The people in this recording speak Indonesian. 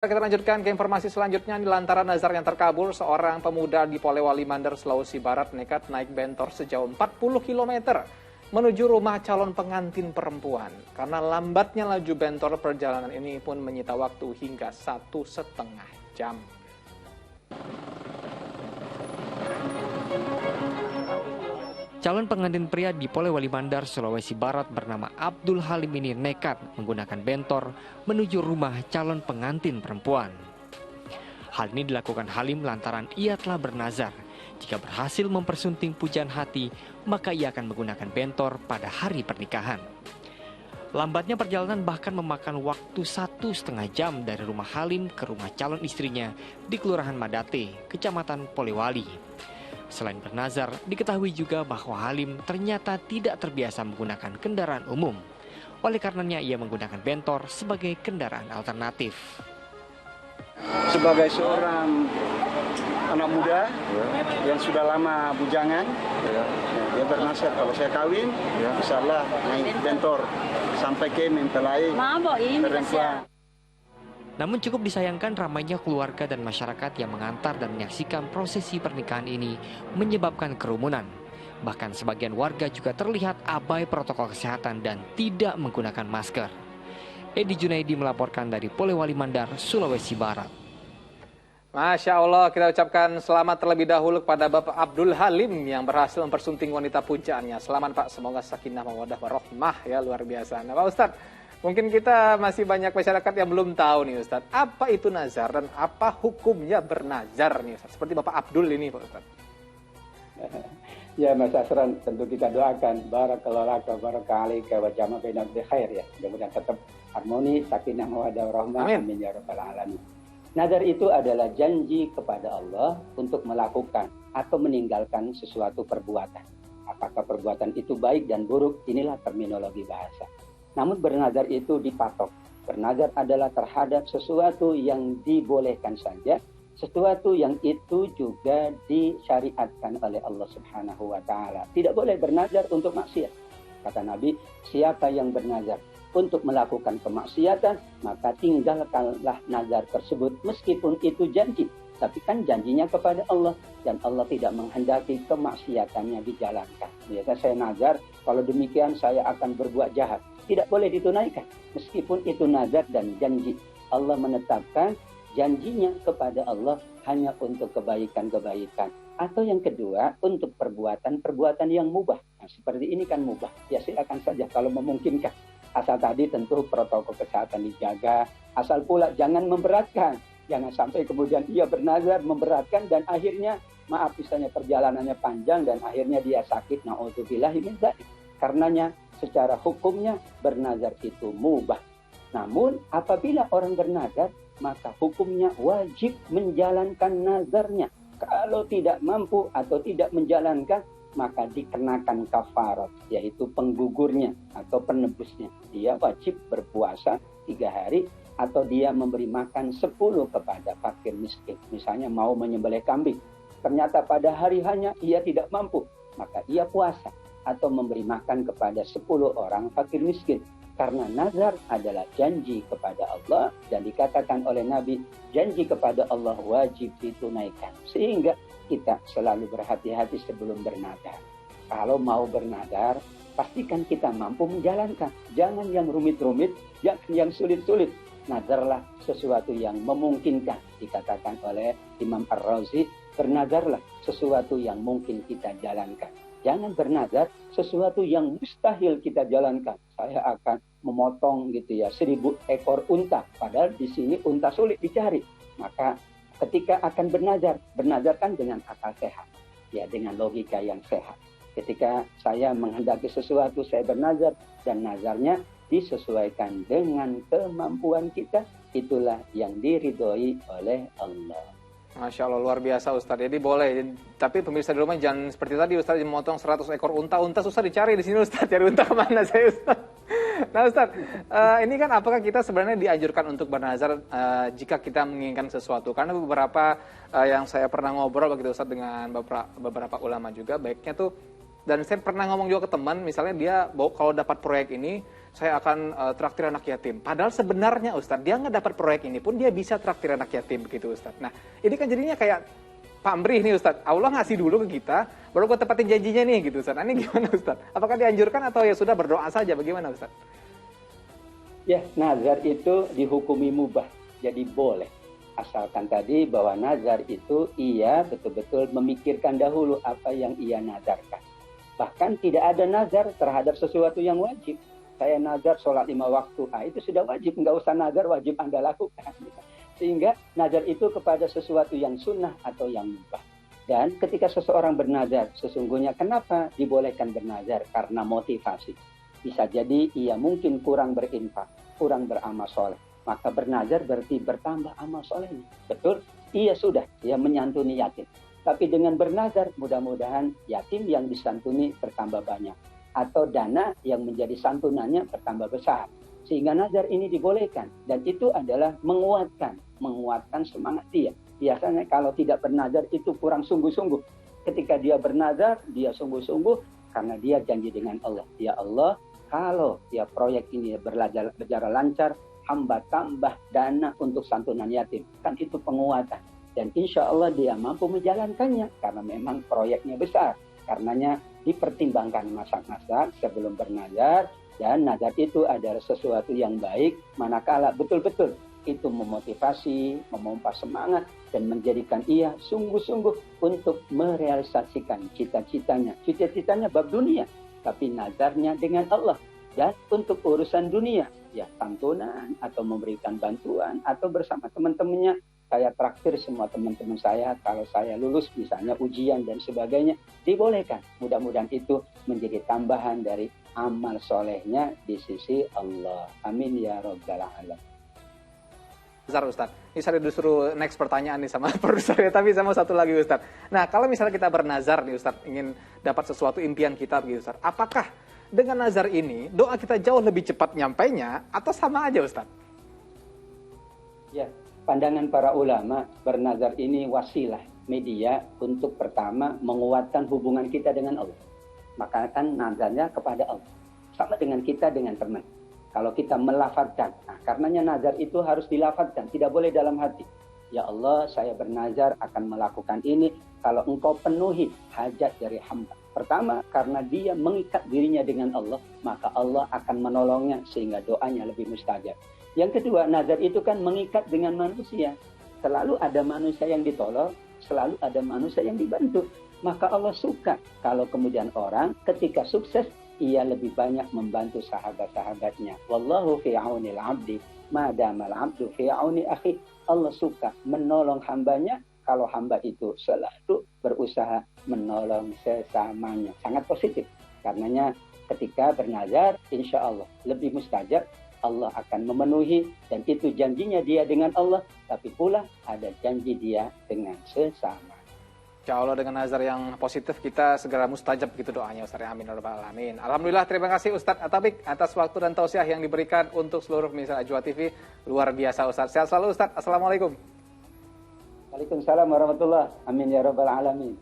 Kita lanjutkan ke informasi selanjutnya. Di lantaran nazar yang terkabul, seorang pemuda di Polewali Mandar, Sulawesi Barat nekat naik bentor sejauh 40 km menuju rumah calon pengantin perempuan. Karena lambatnya laju bentor, perjalanan ini pun menyita waktu hingga 1,5 jam. Calon pengantin pria di Polewali Mandar, Sulawesi Barat bernama Abdul Halim ini nekat menggunakan bentor menuju rumah calon pengantin perempuan. Hal ini dilakukan Halim lantaran ia telah bernazar. Jika berhasil mempersunting pujaan hati, maka ia akan menggunakan bentor pada hari pernikahan. Lambatnya perjalanan bahkan memakan waktu 1,5 jam dari rumah Halim ke rumah calon istrinya di Kelurahan Madate, Kecamatan Polewali. Selain bernazar, diketahui juga bahwa Halim ternyata tidak terbiasa menggunakan kendaraan umum. Oleh karenanya ia menggunakan bentor sebagai kendaraan alternatif. Sebagai seorang anak muda yang sudah lama bujangan, dia bernasihat kalau saya kawin, insyaallah naik bentor sampai ke mempelai perempuan. Namun cukup disayangkan ramainya keluarga dan masyarakat yang mengantar dan menyaksikan prosesi pernikahan ini menyebabkan kerumunan. Bahkan sebagian warga juga terlihat abai protokol kesehatan dan tidak menggunakan masker. Edi Junaidi melaporkan dari Polewali Mandar, Sulawesi Barat. Masya Allah, kita ucapkan selamat terlebih dahulu kepada Bapak Abdul Halim yang berhasil mempersunting wanita pujaannya. Selamat Pak, semoga sakinah mawaddah warahmah, ya luar biasa. Nah Pak Ustadz, mungkin kita masih banyak masyarakat yang belum tahu nih Ustadz, apa itu nazar dan apa hukumnya bernazar nih Ustadz? Seperti Bapak Abdul ini Pak Ustadz. Ya Mas Asran, tentu kita doakan barakallahu laka barakalaika wa jama' bainal khair ya. Mudah-mudahan tetap harmoni, sakinah mawaddah warahmah. Amin ya rabbal alamin. Nazar itu adalah janji kepada Allah untuk melakukan atau meninggalkan sesuatu perbuatan. Apakah perbuatan itu baik dan buruk? Inilah terminologi bahasa. Namun bernazar itu dipatok. Bernazar adalah terhadap sesuatu yang dibolehkan saja, sesuatu yang itu juga disyariatkan oleh Allah Subhanahu wa taala. Tidak boleh bernazar untuk maksiat. Kata Nabi, siapa yang bernazar untuk melakukan kemaksiatan, maka tinggalkanlah nazar tersebut meskipun itu janji. Tapi kan janjinya kepada Allah dan Allah tidak menghendaki kemaksiatannya dijalankan. Biasa saya nazar, kalau demikian saya akan berbuat jahat. Tidak boleh ditunaikan meskipun itu nazar dan janji. Allah menetapkan janjinya kepada Allah hanya untuk kebaikan-kebaikan. Atau yang kedua, untuk perbuatan-perbuatan yang mubah. Nah, seperti ini kan mubah. Ya silakan saja kalau memungkinkan. Asal tadi tentu protokol kesehatan dijaga. Asal pula jangan memberatkan. Jangan sampai kemudian dia bernazar memberatkan dan akhirnya maaf misalnya perjalanannya panjang dan akhirnya dia sakit. Na'udzubillahi min dzalik. Karenanya secara hukumnya bernazar itu mubah. Namun apabila orang bernazar maka hukumnya wajib menjalankan nazarnya. Kalau tidak mampu atau tidak menjalankan maka dikenakan kafarat, yaitu penggugurnya atau penebusnya. Dia wajib berpuasa 3 hari atau dia memberi makan 10 kepada fakir miskin. Misalnya mau menyembelih kambing, ternyata pada hari hanya ia tidak mampu, maka ia puasa atau memberi makan kepada 10 orang fakir miskin. Karena nazar adalah janji kepada Allah dan dikatakan oleh Nabi, janji kepada Allah wajib ditunaikan. Sehingga kita selalu berhati-hati sebelum bernazar. Kalau mau bernazar, pastikan kita mampu menjalankan. Jangan yang rumit-rumit, jangan yang sulit-sulit. Nazarlah sesuatu yang memungkinkan. Dikatakan oleh Imam Ar-Razi, bernazarlah sesuatu yang mungkin kita jalankan. Jangan bernazar sesuatu yang mustahil kita jalankan. Saya akan memotong 1.000 ekor unta. Padahal di sini unta sulit dicari. Maka ketika akan bernazar, bernazarkan dengan akal sehat. Ya, dengan logika yang sehat. Ketika saya menghendaki sesuatu, saya bernazar. Dan nazarnya disesuaikan dengan kemampuan kita. Itulah yang diridhoi oleh Allah. Masya Allah, luar biasa Ustadz. Jadi boleh, tapi pemirsa di rumah jangan seperti tadi Ustadz memotong 100 ekor unta. Unta susah dicari di sini Ustadz, cari unta kemana saya Ustadz? Nah Ustadz, ini kan apakah kita sebenarnya dianjurkan untuk bernazar jika kita menginginkan sesuatu? Karena beberapa yang saya pernah ngobrol begitu Ustadz dengan beberapa ulama juga, baiknya tuh Dan saya pernah ngomong juga ke teman, misalnya dia kalau dapat proyek ini, saya akan traktir anak yatim. Padahal sebenarnya Ustadz, dia nggak dapat proyek ini pun dia bisa traktir anak yatim begitu Ustadz. Nah, ini kan jadinya kayak pamrih nih Ustadz. Allah ngasih dulu ke kita, baru gue tepatin janjinya nih gitu Ustadz. Nah, ini gimana Ustadz? Apakah dianjurkan atau ya sudah berdoa saja? Bagaimana Ustadz? Ya, nazar itu dihukumi mubah, jadi boleh. Asalkan tadi bahwa nazar itu ia betul-betul memikirkan dahulu apa yang ia nazarkan. Bahkan tidak ada nazar terhadap sesuatu yang wajib. Saya nazar sholat 5 waktu. Itu sudah wajib. Nggak usah nazar, wajib Anda lakukan. Sehingga nazar itu kepada sesuatu yang sunnah atau yang mubah. Dan ketika seseorang bernazar, sesungguhnya kenapa dibolehkan bernazar? Karena motivasi. Bisa jadi ia mungkin kurang berinfak, kurang beramal soleh. Maka bernazar berarti bertambah amal solehnya. Betul? Iya sudah. Ia menyantuni yatim. Tapi dengan bernazar, mudah-mudahan yatim yang disantuni bertambah banyak. Atau dana yang menjadi santunannya bertambah besar. Sehingga nazar ini dibolehkan. Dan itu adalah menguatkan semangat dia. Biasanya kalau tidak bernazar itu kurang sungguh-sungguh. Ketika dia bernazar, dia sungguh-sungguh karena dia janji dengan Allah. Ya Allah, kalau ya proyek ini berjalan lancar, hamba tambah dana untuk santunan yatim. Kan itu penguatan. Dan insya Allah dia mampu menjalankannya karena memang proyeknya besar. Karenanya dipertimbangkan masak-masak sebelum bernazar. Dan nazar itu adalah sesuatu yang baik manakala betul-betul itu memotivasi, memompa semangat dan menjadikan ia sungguh-sungguh untuk merealisasikan cita-citanya. Cita-citanya bab dunia, tapi nazarnya dengan Allah. Dan untuk urusan dunia, ya santunan atau memberikan bantuan atau bersama teman-temannya. Saya traktir semua teman-teman saya kalau saya lulus misalnya ujian dan sebagainya, dibolehkan. Mudah-mudahan itu menjadi tambahan dari amal solehnya di sisi Allah. Amin ya rabbal alamin. Ustaz, ini saya disuruh next pertanyaan nih sama produser ya, tapi saya mau satu lagi Ustaz. Nah, kalau misalnya kita bernazar nih Ustaz, ingin dapat sesuatu impian kita begitu Ustaz, apakah dengan nazar ini doa kita jauh lebih cepat nyampainya atau sama aja Ustaz? Ya, pandangan para ulama bernazar ini wasilah media untuk pertama menguatkan hubungan kita dengan Allah. Maka kan nazarnya kepada Allah. Sama dengan kita dengan teman. Kalau kita melafadzkan, karenanya nazar itu harus dilafadzkan, tidak boleh dalam hati. Ya Allah, saya bernazar akan melakukan ini kalau engkau penuhi hajat dari hamba. Pertama, karena dia mengikat dirinya dengan Allah, maka Allah akan menolongnya sehingga doanya lebih mustajab. Yang kedua, nazar itu kan mengikat dengan manusia. Selalu ada manusia yang ditolong, selalu ada manusia yang dibantu. Maka Allah suka kalau kemudian orang ketika sukses, ia lebih banyak membantu sahabat-sahabatnya. Wallahu fi aunil abdi, madamal abdu fi auni akhi. Allah suka menolong hambanya kalau hamba itu selalu berusaha menolong sesamanya. Sangat positif. Karenanya ketika bernazar, insya Allah lebih mustajab. Allah akan memenuhi dan itu janjinya dia dengan Allah, tapi pula ada janji dia dengan sesama. Insya Allah dengan nazar yang positif kita segera mustajab gitu doanya Ustaz. Amin ya rabbal alamin. Alhamdulillah, terima kasih Ustaz Atabik atas waktu dan tausiah yang diberikan untuk seluruh pemirsa Ajwa TV. Luar biasa Ustaz. Sehat selalu Ustaz. Assalamualaikum. Waalaikumsalam warahmatullahi. Amin ya rabbal alamin.